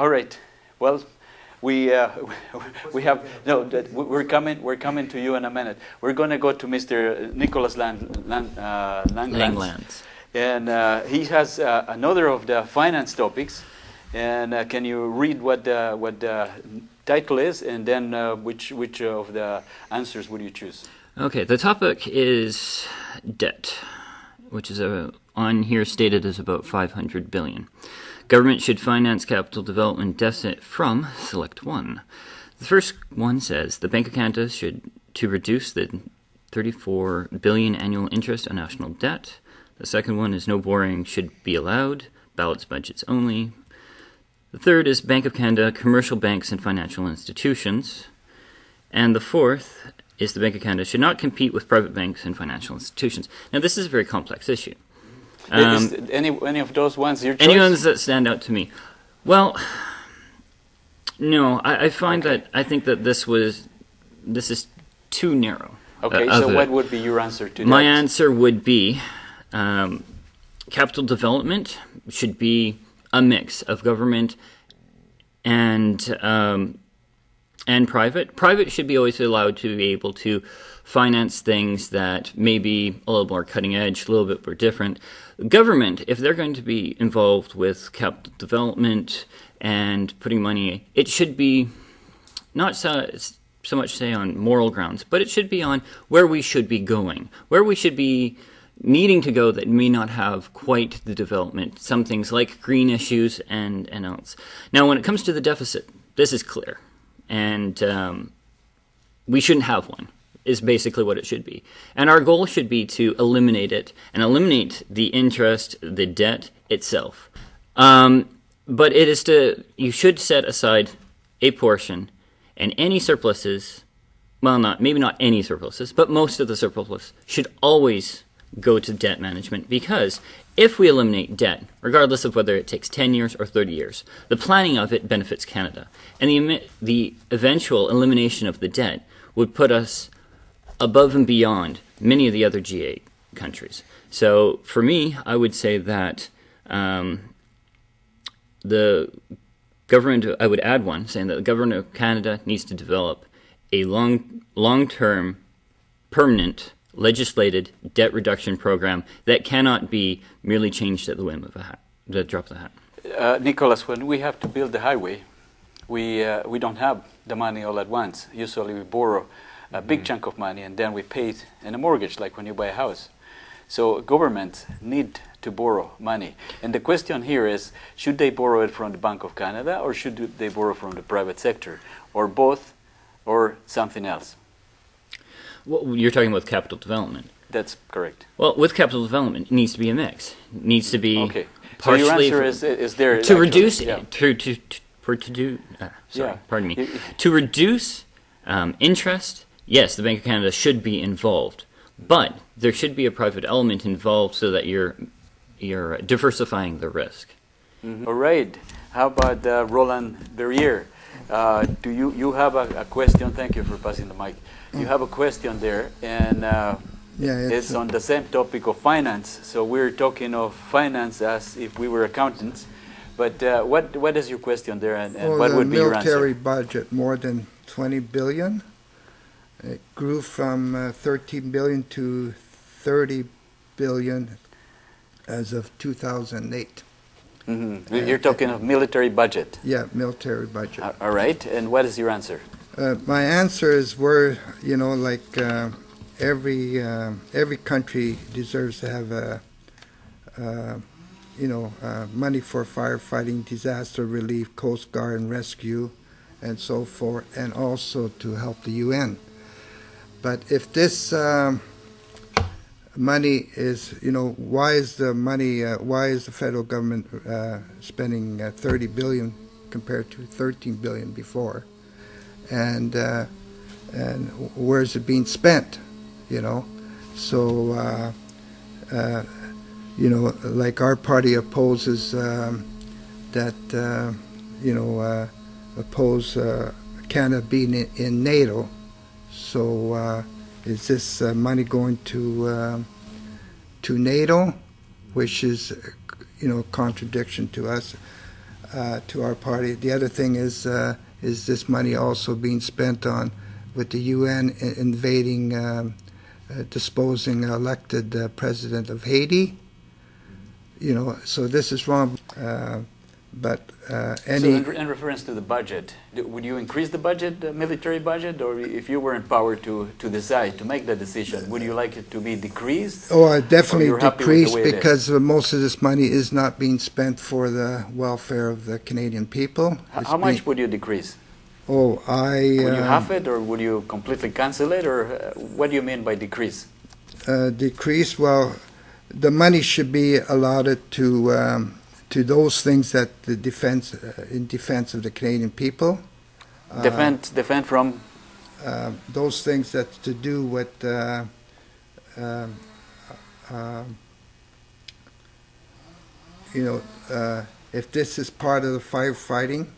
All right. Well, we we have no. We're coming to you in a minute. We're going to go to Mr. Nicholas Langlands, and he has another of the finance topics. And can you read what the title is, and then which of the answers would you choose? Okay, the topic is debt, which is on here stated as about 500 billion. Government should finance capital development deficit from select one. The first one says the Bank of Canada should to reduce the 34 billion annual interest on national debt. The second one is no borrowing should be allowed, balanced budgets only. The third is Bank of Canada, commercial banks and financial institutions. And the fourth is the Bank of Canada should not compete with private banks and financial institutions. Now, this is a very complex issue. Is any of those ones your choice? Any ones that stand out to me? Well, no, I find that I think that this is too narrow. Okay, so what would be your answer to that? My answer would be capital development should be a mix of government and private. Private should be always allowed to be able to finance things that may be a little more cutting edge, a little bit more different. Government, if they're going to be involved with capital development and putting money, it should be not so much say on moral grounds, but it should be on where we should be going, where we should be needing to go that may not have quite the development, some things like green issues and else. Now, when it comes to the deficit, this is clear, and we shouldn't have one, is basically what it should be. And our goal should be to eliminate it, and eliminate the interest, the debt itself. But it is you should set aside a portion, and any surpluses, well, maybe not any surpluses, but most of the surplus should always go to debt management, because if we eliminate debt, regardless of whether it takes 10 years or 30 years, the planning of it benefits Canada. And the eventual elimination of the debt would put us above and beyond many of the other G8 countries. So for me, I would say that the government, I would add one, saying that the government of Canada needs to develop a long-term, permanent, legislated debt reduction program that cannot be merely changed at the whim of a hat, the drop of the hat. Nicholas, when we have to build the highway, we don't have the money all at once. Usually we borrow a big chunk of money and then we pay it in a mortgage, like when you buy a house. So governments need to borrow money. And the question here is, should they borrow it from the Bank of Canada, or should they borrow from the private sector, or both, or something else? Well, you're talking about capital development. That's correct. Well, with capital development, it needs to be a mix. It needs to be okay. Partially. So your answer is there to actually, reduce yeah. Pardon me. To reduce interest. Yes, the Bank of Canada should be involved, but there should be a private element involved so that you're diversifying the risk. Mm-hmm. All right. How about Roland Verrier? Do you have a question? Thank you for passing the mic. You have a question there, and it's on the same topic of finance. So we're talking of finance as if we were accountants. But what is your question there, and what would be your answer? The military budget, more than 20 billion. It grew from 13 billion to 30 billion as of 2008. Mm-hmm. You're talking of military budget. Yeah, military budget. All right. And what is your answer? My answer is every country deserves to have money for firefighting, disaster relief, Coast Guard and rescue, and so forth, and also to help the UN. But if this money is, why is the federal government spending 30 billion compared to 13 billion before? And where is it being spent? So like our party opposes oppose Canada being in NATO. So is this money going to NATO, which is contradiction to us? to our party. The other thing is this money also being spent on with the UN invading, disposing elected president of Haiti. You know, so this is wrong. But any... So in reference to the budget, would you increase the budget, the military budget, or if you were empowered to decide, to make that decision, would you like it to be decreased? Oh, I definitely you're happy with the decrease way it because most of this money is not being spent for the welfare of the Canadian people. How much would you decrease? Oh, Would you half it, or would you completely cancel it, or what do you mean by decrease? Decrease, well, the money should be allotted to those things that the defense, in defense of the Canadian people. Defend from? Those things that's to do with you know, if this is part of the firefighting,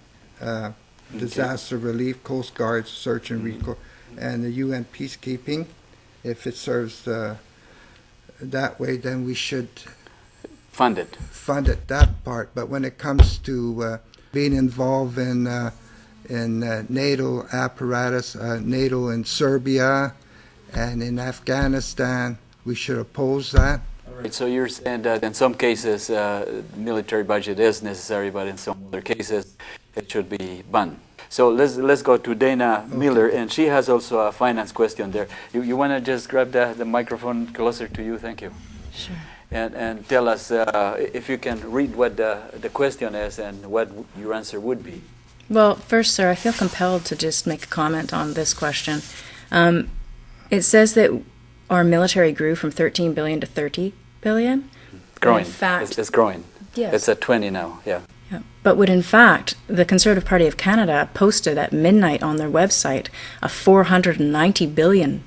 disaster relief, Coast Guard, search and rescue, and the UN peacekeeping, if it serves that way, then we should fund it, that part. But when it comes to being involved in NATO apparatus, NATO in Serbia and in Afghanistan, we should oppose that. Right, so you're saying that in some cases military budget is necessary, but in some other cases it should be banned. So let's go to Dana Miller, and she has also a finance question there. You want to just grab the microphone closer to you? Thank you. Sure. And tell us if you can read what the question is and what your answer would be. Well, first, sir, I feel compelled to just make a comment on this question. It says that our military grew from 13 billion to 30 billion. Growing. In fact, it's growing. Yes. It's at 20 now, yeah. But would in fact, the Conservative Party of Canada posted at midnight on their website a $490 billion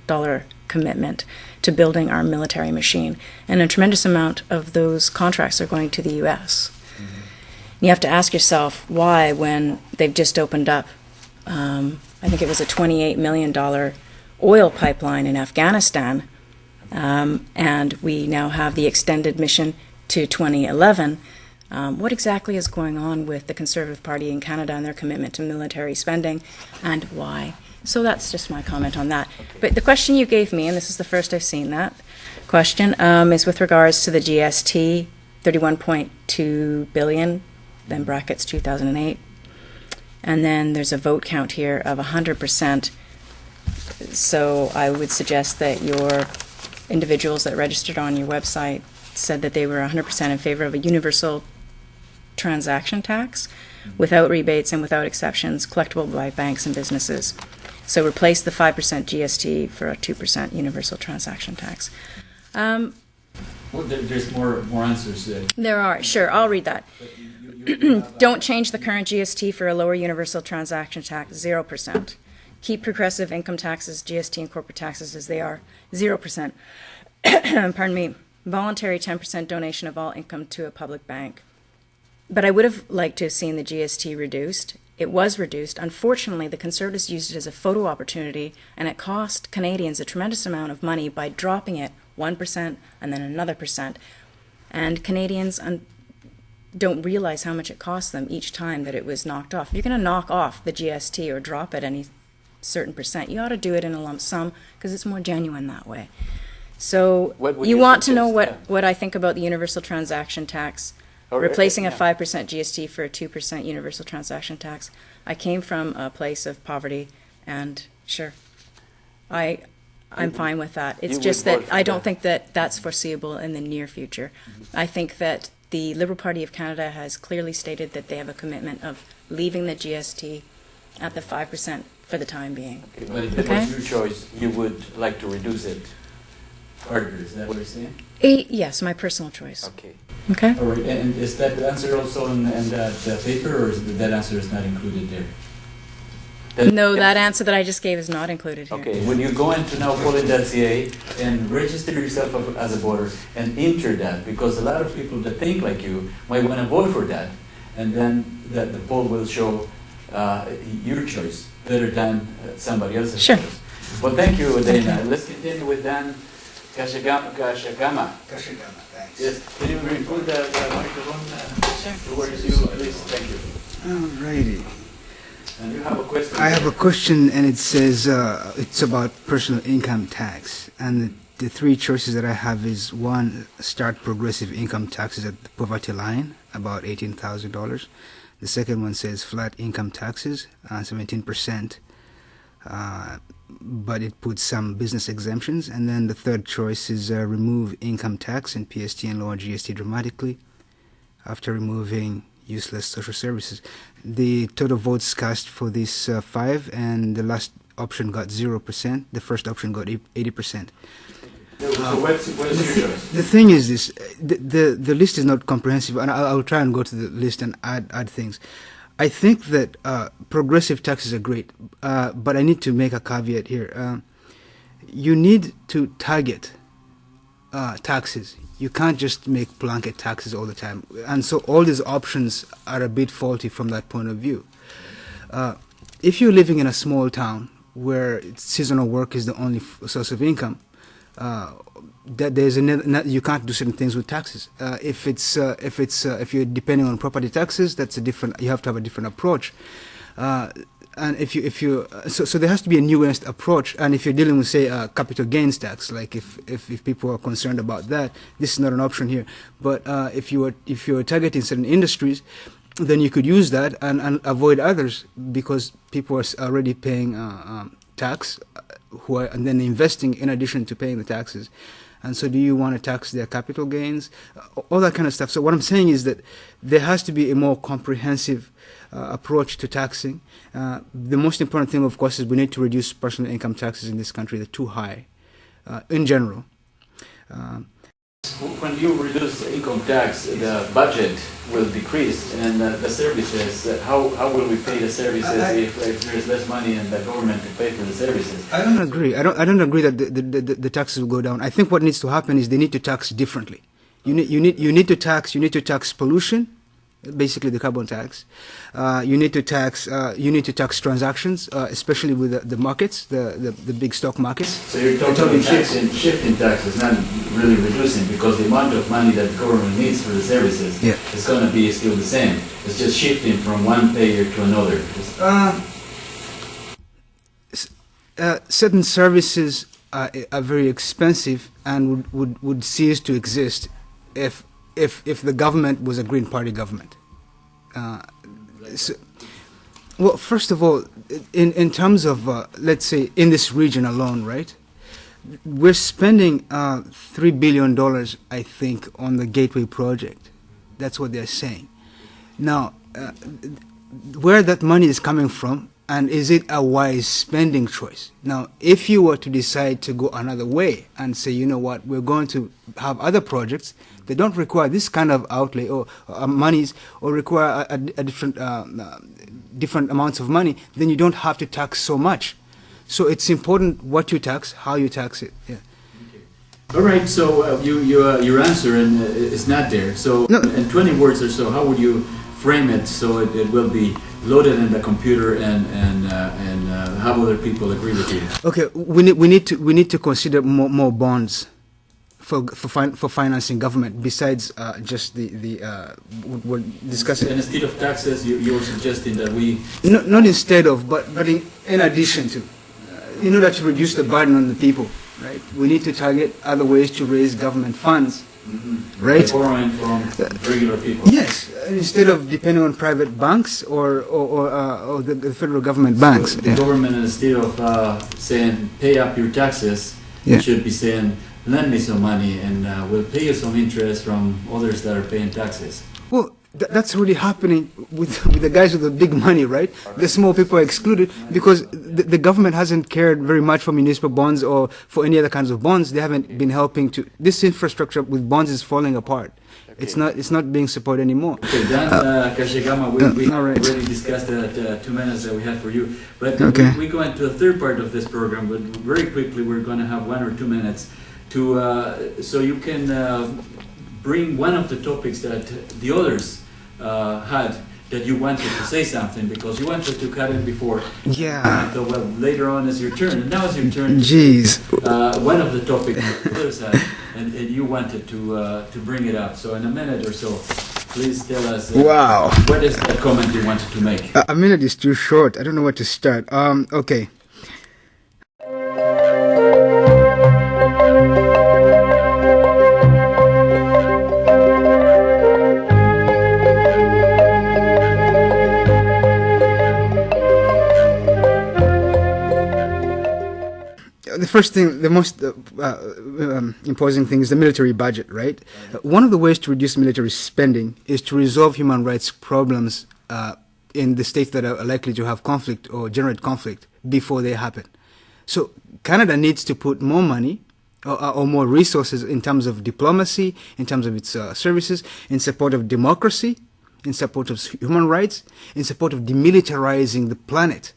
commitment to building our military machine. And a tremendous amount of those contracts are going to the U.S. Mm-hmm. You have to ask yourself why, when they've just opened up, I think it was a $28 million oil pipeline in Afghanistan, and we now have the extended mission to 2011. What exactly is going on with the Conservative Party in Canada and their commitment to military spending, and why? So that's just my comment on that. But the question you gave me, and this is the first I've seen that question, is with regards to the GST, 31.2 billion, then brackets 2008. And then there's a vote count here of 100%. So I would suggest that your individuals that registered on your website said that they were 100% in favor of a universal transaction tax without rebates and without exceptions, collectible by banks and businesses. So replace the 5% GST for a 2% universal transaction tax. Well, there's more answers there. There are. Sure, I'll read that. Don't change the current GST for a lower universal transaction tax, 0%. Keep progressive income taxes, GST and corporate taxes as they are, 0%. Pardon me. Voluntary 10% donation of all income to a public bank. But I would have liked to have seen the GST reduced. It was reduced. Unfortunately, the Conservatives used it as a photo opportunity, and it cost Canadians a tremendous amount of money by dropping it 1% and then another percent. And Canadians don't realize how much it cost them each time that it was knocked off. If you're going to knock off the GST or drop it any certain percent, you ought to do it in a lump sum because it's more genuine that way. So you want to know what I think about the universal transaction tax, replacing a 5% GST for a 2% universal transaction tax. I came from a place of poverty, and sure, I'm fine with that. It's just that I don't think that that's foreseeable in the near future. Mm-hmm. I think that the Liberal Party of Canada has clearly stated that they have a commitment of leaving the GST at the 5% for the time being. Okay, but if it was your choice, you would like to reduce it further, is that what you're saying? Yes, my personal choice. Okay. Okay. All right, and is that answer also in that paper, or is that answer is not included there? No, that answer that I just gave is not included here. Okay, when you go into NowPolling.ca and register yourself as a voter and enter that, because a lot of people that think like you might want to vote for that, and then the poll will show your choice better than somebody else's choice. Well, thank you, Dana. Okay. Let's continue with Dan Kashagama, thanks. Yes, can you remove the microphone? Sure. Towards you, please? Thank you. Alrighty. And you have a question? I have a question, and it says it's about personal income tax. And the three choices that I have is one, start progressive income taxes at the poverty line, about $18,000. The second one says flat income taxes, 17%, but it puts some business exemptions. And then the third choice is remove income tax and PST and lower GST dramatically after removing useless social services. The total votes cast for these five, and the last option got 0%. The first option got 80%. So what's your choice? The thing is this, the list is not comprehensive, and I'll try and go to the list and add things. I think that progressive taxes are great, but I need to make a caveat here. You need to target taxes. You can't just make blanket taxes all the time. And so all these options are a bit faulty from that point of view. If you're living in a small town where seasonal work is the only source of income, you can't do certain things with taxes. If you're depending on property taxes, that's a different. You have to have a different approach. And so there has to be a nuanced approach. And if you're dealing with, say, capital gains tax, like if people are concerned about that, this is not an option here. But if you're targeting certain industries, then you could use that and avoid others, because people are already paying tax, and then investing in addition to paying the taxes. And so do you want to tax their capital gains? All that kind of stuff. So what I'm saying is that there has to be a more comprehensive approach to taxing. The most important thing, of course, is we need to reduce personal income taxes in this country. They're too high in general. When you reduce income tax, the budget will decrease, and the services, how will we pay the services if there's less money in the government to pay for the services? I don't agree. I don't agree that the taxes will go down. I think what needs to happen is they need to tax differently. You need to tax pollution, basically the carbon tax. You need to tax transactions, especially with the markets, the big stock markets. So you're talking shifting taxes, not really reducing, because the amount of money that the government needs for the services is going to be still the same. It's just shifting from one payer to another. Certain services are very expensive and would cease to exist if the government was a Green Party government. Well, first of all, in terms of, let's say, in this region alone, right, we're spending $3 billion, I think, on the Gateway project. That's what they're saying. Now, where that money is coming from, and is it a wise spending choice? Now, if you were to decide to go another way and say, you know what, we're going to have other projects that don't require this kind of outlay or monies, or require a different amounts of money, then you don't have to tax so much. So it's important what you tax, how you tax it. Yeah. All right. So your answer is not there. So in 20 words or so, how would you frame it so it will be loaded in the computer and have other people agree with you? Okay, we need to consider more bonds for financing government besides just we're discussing. And instead of taxes, you're suggesting that we not instead of, but in addition to, in order to reduce the burden on the people, right? We need to target other ways to raise government funds. Mm-hmm. Right? Borrowing from regular people. Yes, instead of depending on private banks or the federal government banks. The government, instead of saying pay up your taxes, should be saying lend me some money and we'll pay you some interest from others that are paying taxes. Well, that's already happening with the guys with the big money, right? The small people are excluded because the government hasn't cared very much for municipal bonds or for any other kinds of bonds. They haven't been helping to. This infrastructure with bonds is falling apart. Okay. It's not being supported anymore. Okay, Dan Kashigama, we already discussed the 2 minutes that we had for you. But we go into the third part of this program. But very quickly, we're going to have 1 or 2 minutes to so you can bring one of the topics that the others had that you wanted to say something because you wanted to cut it before. Yeah. So well, later on is your turn, and now is your turn. Jeez. One of the topics the others had, and you wanted to bring it up. So in a minute or so, Please tell us. Wow. What is the comment you wanted to make? A minute is too short. I don't know where to start. Okay. The first thing, the most imposing thing is the military budget, right? One of the ways to reduce military spending is to resolve human rights problems in the states that are likely to have conflict or generate conflict before they happen. So Canada needs to put more money or more resources in terms of diplomacy, in terms of its services, in support of democracy, in support of human rights, in support of demilitarizing the planet.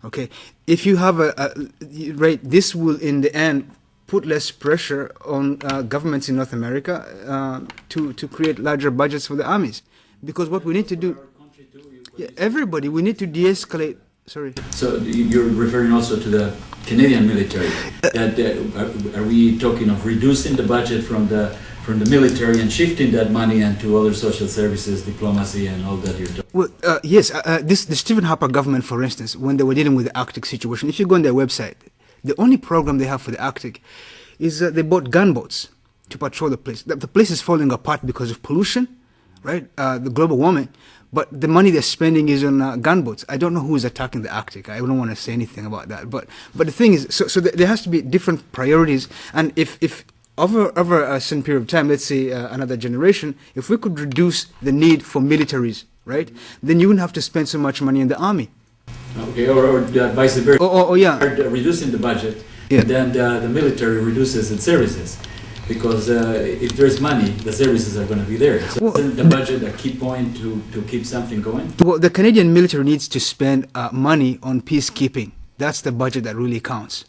Okay, if you have right, this will in the end put less pressure on governments in North America to create larger budgets for the armies, because what we need to do, everybody, we need to de-escalate. Sorry. So you're referring also to the Canadian military. Are we talking of reducing the budget from the military and shifting that money into other social services, diplomacy, and all that you're talking? Well, yes. The Stephen Harper government, for instance, when they were dealing with the Arctic situation, if you go on their website, the only program they have for the Arctic is they bought gunboats to patrol the place. The place is falling apart because of pollution, right? The global warming. But the money they're spending is on gunboats. I don't know who is attacking the Arctic. I don't want to say anything about that. But the thing is, so there has to be different priorities. And if over a certain period of time, let's say another generation, if we could reduce the need for militaries, right, then you wouldn't have to spend so much money in the army. Okay, or vice versa. Oh, yeah. Reducing the budget, Yeah. then the military reduces its services. Because if there's money, the services are going to be there. So isn't the budget a key point to keep something going? Well, the Canadian military needs to spend money on peacekeeping. That's the budget that really counts,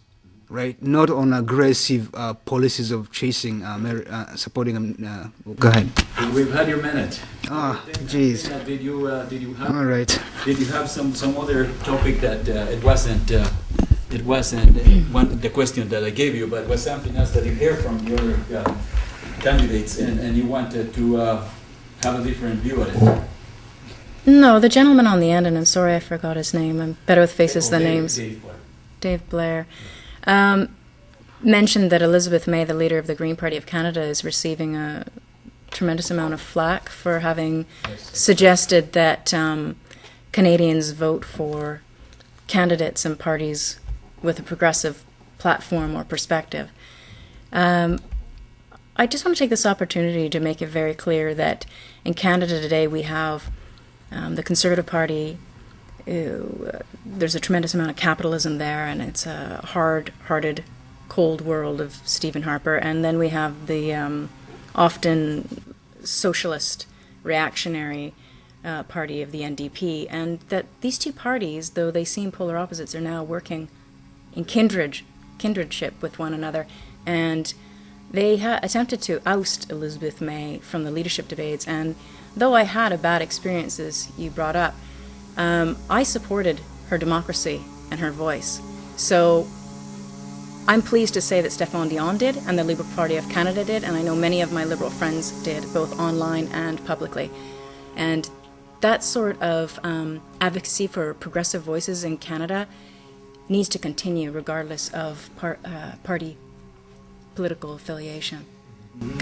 right? Not on aggressive policies of chasing, supporting them. Go ahead. We've had your minute. Jeez. Did you have? All right. Did you have some other topic that it wasn't the question that I gave you, but was something else that you hear from your candidates and you wanted to have a different view on it? No, the gentleman on the end, and I'm sorry I forgot his name. I'm better with faces than names. Dave Blair. Mentioned that Elizabeth May, the leader of the Green Party of Canada, is receiving a tremendous amount of flack for having suggested that Canadians vote for candidates and parties with a progressive platform or perspective. I just want to take this opportunity to make it very clear that in Canada today we have the Conservative Party. There's a tremendous amount of capitalism there, and it's a hard-hearted, cold world of Stephen Harper. And then we have the often socialist, reactionary party of the NDP. And that these two parties, though they seem polar opposites, are now working in kindredship with one another, and they attempted to oust Elizabeth May from the leadership debates. And though I had a bad experience, as you brought up, I supported her democracy and her voice. So I'm pleased to say that Stéphane Dion did, and the Liberal Party of Canada did, and I know many of my Liberal friends did, both online and publicly. And that sort of advocacy for progressive voices in Canada needs to continue regardless of party political affiliation.